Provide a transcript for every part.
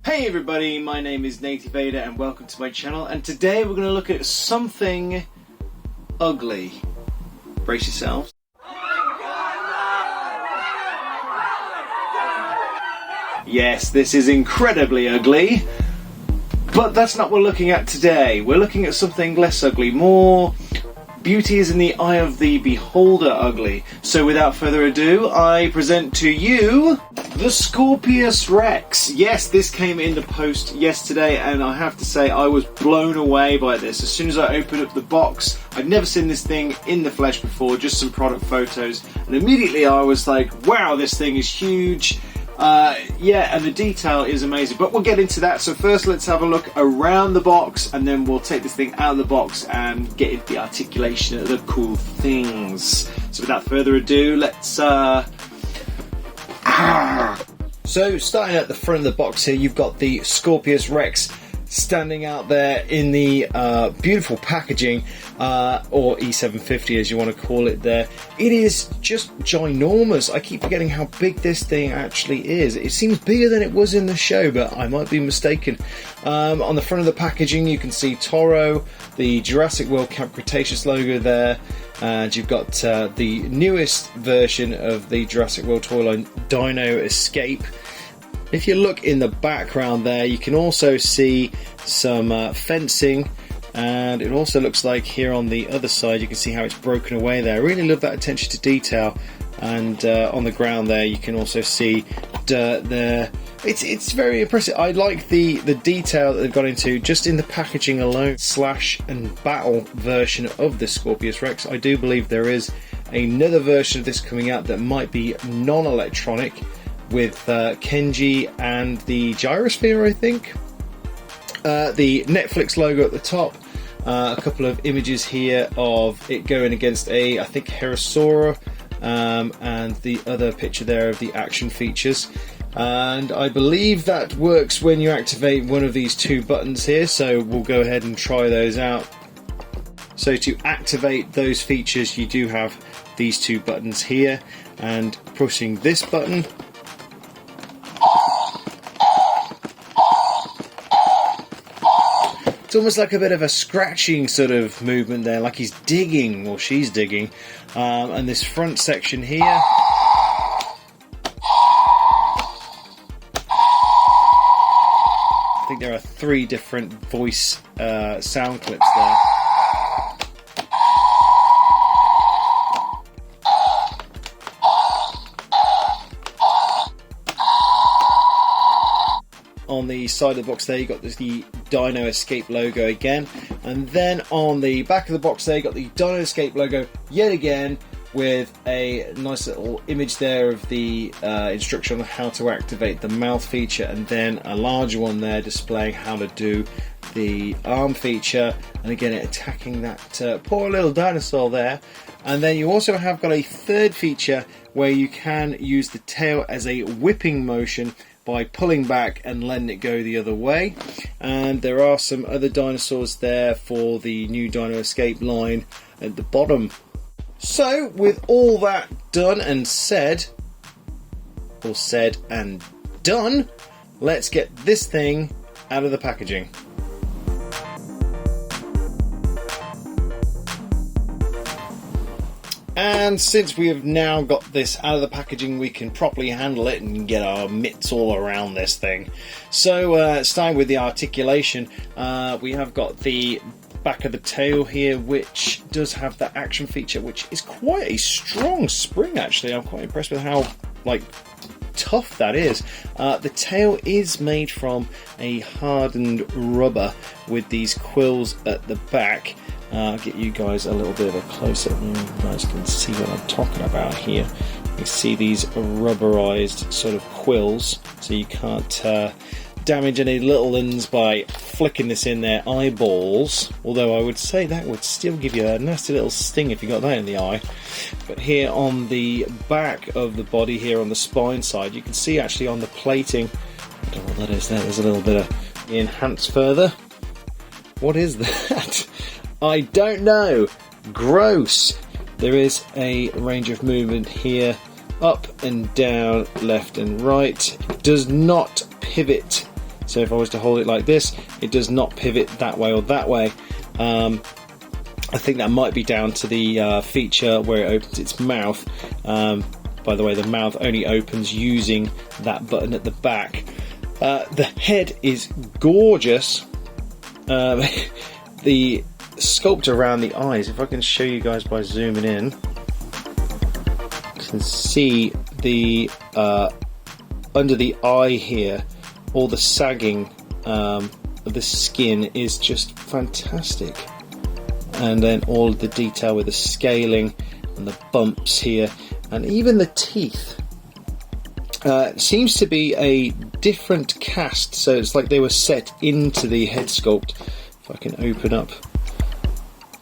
Hey everybody, my name is Native Vader and welcome to my channel, and today we're going to look at something ugly. Brace yourselves. Yes, this is incredibly ugly, but that's not what we're looking at today. We're looking at something less ugly, more beauty is in the eye of the beholder ugly. So without further ado, I present to you the Scorpios Rex. Yes, this came in the post yesterday, and I have to say I was blown away by this. As soon as I opened up the box, I'd never seen this thing in the flesh before, just some product photos, and immediately I was like, wow, this thing is huge. Yeah, and the detail is amazing, but we'll get into that. So first let's have a look around the box, and then we'll take this thing out of the box and get into the articulation of the cool things. So without further ado, let's So starting at the front of the box here, you've got the Scorpios Rex standing out there in the beautiful packaging, or E750 as you want to call it there. It is just ginormous. I keep forgetting how big this thing actually is. It seems bigger than it was in the show, but I might be mistaken. On the front of the packaging you can see Toro, the Jurassic World Camp Cretaceous logo there, and you've got the newest version of the Jurassic World toy line, Dino Escape. If you look in the background there, you can also see some fencing, and it also looks like here on the other side you can see how it's broken away there. I really love that attention to detail, and on the ground there you can also see dirt there. It's very impressive. I like the detail that they've got into just in the packaging alone. Slash and battle version of the Scorpios Rex. I do believe there is another version of this coming out that might be non-electronic, with Kenji and the gyrosphere, I think. The Netflix logo at the top. A couple of images here of it going against I think Herosaura, and the other picture there of the action features. And I believe that works when you activate one of these two buttons here, so we'll go ahead and try those out. So to activate those features you do have these two buttons here, and pushing this button, it's almost like a bit of a scratching sort of movement there, like he's digging, or she's digging. And this front section here, I think there are 3 different voice sound clips there. On the side of the box there you got the Dino Escape logo again, and then on the back of the box there you got the Dino Escape logo yet again, with a nice little image there of the instruction on how to activate the mouth feature, and then a larger one there displaying how to do the arm feature, and again attacking that poor little dinosaur there. And then you also have got a third feature where you can use the tail as a whipping motion by pulling back and letting it go the other way. And there are some other dinosaurs there for the new Dino Escape line at the bottom. So with all that done and said, or said and done, let's get this thing out of the packaging. And since we have now got this out of the packaging, we can properly handle it and get our mitts all around this thing. So starting with the articulation, we have got the back of the tail here, which does have that action feature, which is quite a strong spring actually. I'm quite impressed with how tough that is. The tail is made from a hardened rubber with these quills at the back. I'll get you guys a little bit of a close-up. You guys can see what I'm talking about here. You see these rubberized sort of quills, so you can't damage any little ones by flicking this in their eyeballs, although I would say that would still give you a nasty little sting if you got that in the eye. But here on the back of the body, here on the spine side, you can see actually on the plating, I don't know what that is there, there's a little bit of enhance further. What is that? I don't know. Gross. There is a range of movement here, up and down, left and right. It does not pivot So if I was to hold it like this, it does not pivot that way or that way. I think that might be down to the feature where it opens its mouth. By the way, the mouth only opens using that button at the back. The head is gorgeous. The sculpt around the eyes, if I can show you guys by zooming in, you can see the under the eye here, all the sagging of the skin is just fantastic. And then all of the detail with the scaling and the bumps here, and even the teeth. Seems to be a different cast, so it's like they were set into the head sculpt. If I can open up,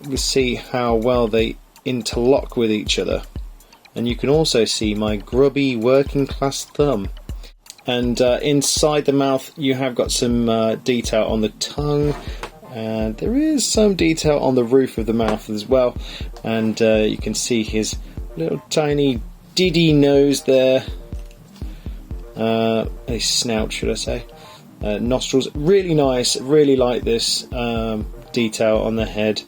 you can see how well they interlock with each other. And you can also see my grubby working class thumb. And inside the mouth you have got some detail on the tongue, and there is some detail on the roof of the mouth as well. And you can see his little tiny diddy nose there, a snout should I say, nostrils, really nice, really like this detail on the head.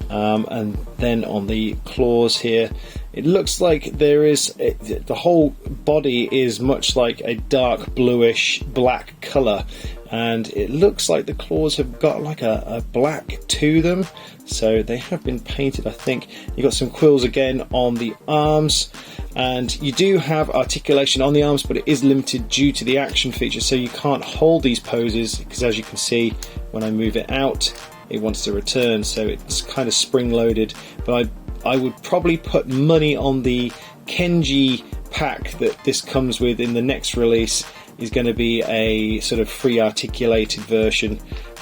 And then on the claws here, it looks like there is, the whole body is much like a dark bluish black colour, and it looks like the claws have got like a black to them, so they have been painted, I think. You've got some quills again on the arms, and you do have articulation on the arms, but it is limited due to the action feature, so you can't hold these poses, because as you can see when I move it out, it wants to return, so it's kind of spring loaded. But I would probably put money on the Kenji pack that this comes with in the next release is going to be a sort of free articulated version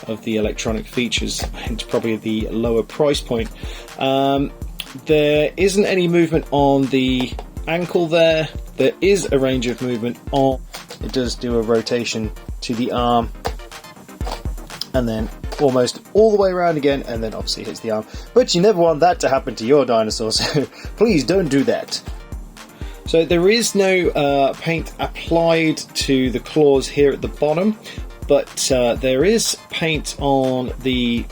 of the electronic features, hence probably the lower price point. There isn't any movement on the ankle there. There is a range of movement on, it does do a rotation to the arm, and then almost all the way around again, and then obviously hits the arm. But you never want that to happen to your dinosaur, so please don't do that. So there is no paint applied to the claws here at the bottom, but there is paint on the,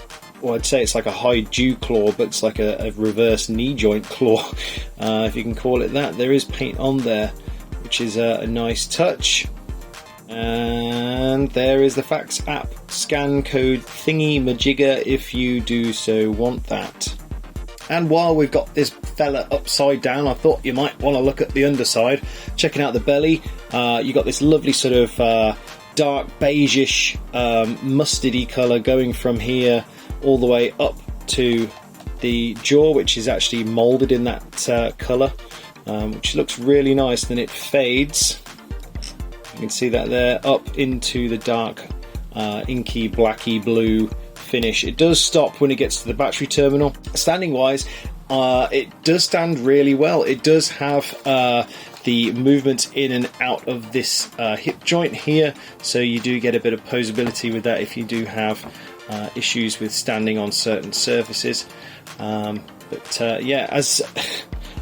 well, I'd say it's like a high dew claw, but it's like a reverse knee joint claw, if you can call it that. There is paint on there, which is a nice touch. And there is the Fax app scan code thingy majigger if you do so want that. And while we've got this fella upside down, I thought you might want to look at the underside. Checking out the belly, you got this lovely sort of dark beigeish mustardy colour going from here all the way up to the jaw, which is actually moulded in that colour, which looks really nice. Then it fades. You can see that there, up into the dark inky blacky blue finish. It does stop when it gets to the battery terminal. Standing wise, it does stand really well. It does have the movement in and out of this hip joint here, so you do get a bit of posability with that if you do have issues with standing on certain surfaces. Yeah, as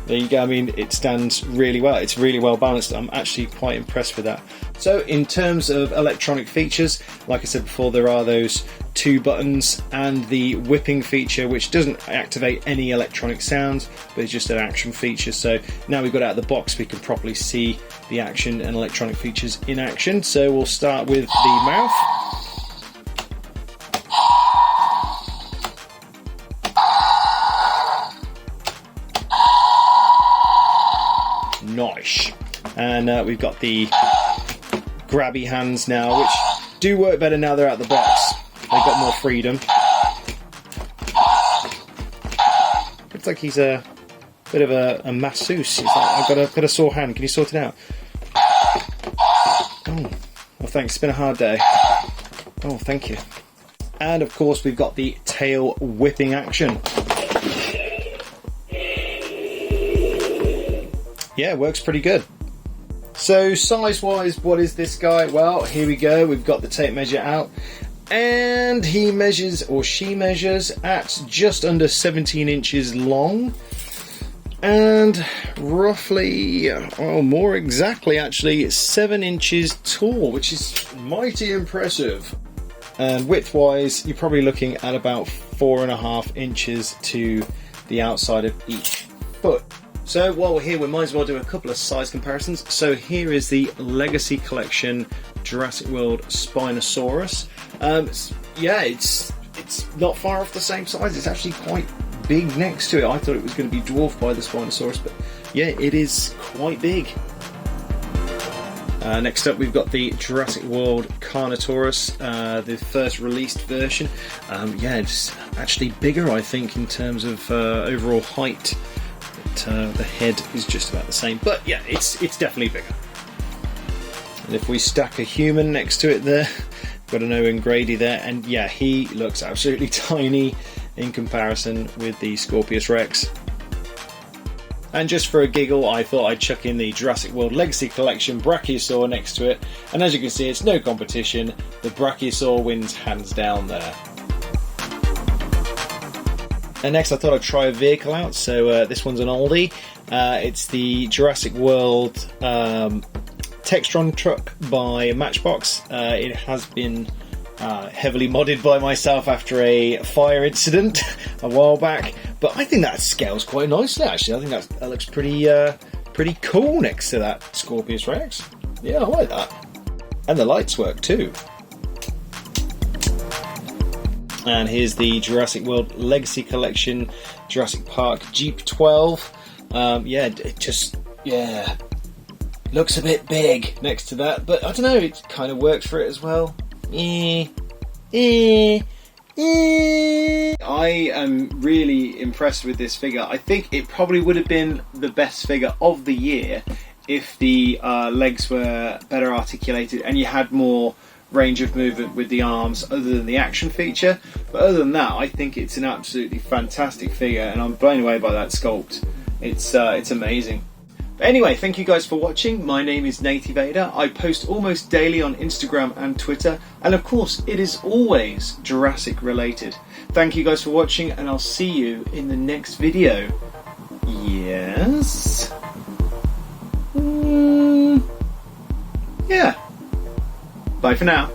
there you go. I mean, it stands really well. It's really well balanced. I'm actually quite impressed with that. So in terms of electronic features, like I said before, there are those 2 buttons and the whipping feature, which doesn't activate any electronic sounds, but it's just an action feature. So now we've got it out of the box, we can properly see the action and electronic features in action. So we'll start with the mouth. Nice. And we've got the grabby hands now, which do work better now they're out the box. They've got more freedom. Looks like he's a bit of a masseuse. He's like, I've got a sore hand, can you sort it out? Oh, well thanks, it's been a hard day. Oh, thank you. And of course we've got the tail whipping action. Yeah, works pretty good. So size wise, what is this guy? Well, here we go. We've got the tape measure out, and he measures, or she measures, at just under 17 inches long. and roughly, oh, more exactly actually, 7 inches tall, which is mighty impressive. And width-wise, you're probably looking at about 4.5 inches to the outside of each foot. So while we're here, we might as well do a couple of size comparisons. So here is the Legacy Collection Jurassic World Spinosaurus. Yeah, it's not far off the same size. It's actually quite big next to it. I thought it was going to be dwarfed by the Spinosaurus, but yeah, it is quite big. Next up, we've got the Jurassic World Carnotaurus, the first released version. Yeah, it's actually bigger, I think, in terms of overall height. But, the head is just about the same, but yeah, it's definitely bigger. And if we stack a human next to it there, got an Owen Grady there, and yeah, he looks absolutely tiny in comparison with the Scorpius Rex. And just for a giggle, I thought I'd chuck in the Jurassic World Legacy Collection Brachiosaur next to it, and as you can see, it's no competition. The Brachiosaur wins hands down there. And next I thought I'd try a vehicle out, so this one's an oldie. It's the Jurassic World Textron truck by Matchbox. It has been heavily modded by myself after a fire incident a while back, but I think that scales quite nicely actually. I think that looks pretty cool next to that Scorpius Rex. Yeah, I like that. And the lights work too. And here's the Jurassic World Legacy Collection Jurassic Park Jeep 12. Yeah, it just, yeah, looks a bit big next to that, but I don't know, it kind of works for it as well. I am really impressed with this figure. I think it probably would have been the best figure of the year if the legs were better articulated and you had more range of movement with the arms other than the action feature. But other than that, I think it's an absolutely fantastic figure and I'm blown away by that sculpt. It's amazing. But anyway, thank you guys for watching. My name is Native Vader. I post almost daily on Instagram and Twitter, and of course it is always Jurassic related. Thank you guys for watching, and I'll see you in the next video. Yes? Yeah. Bye for now.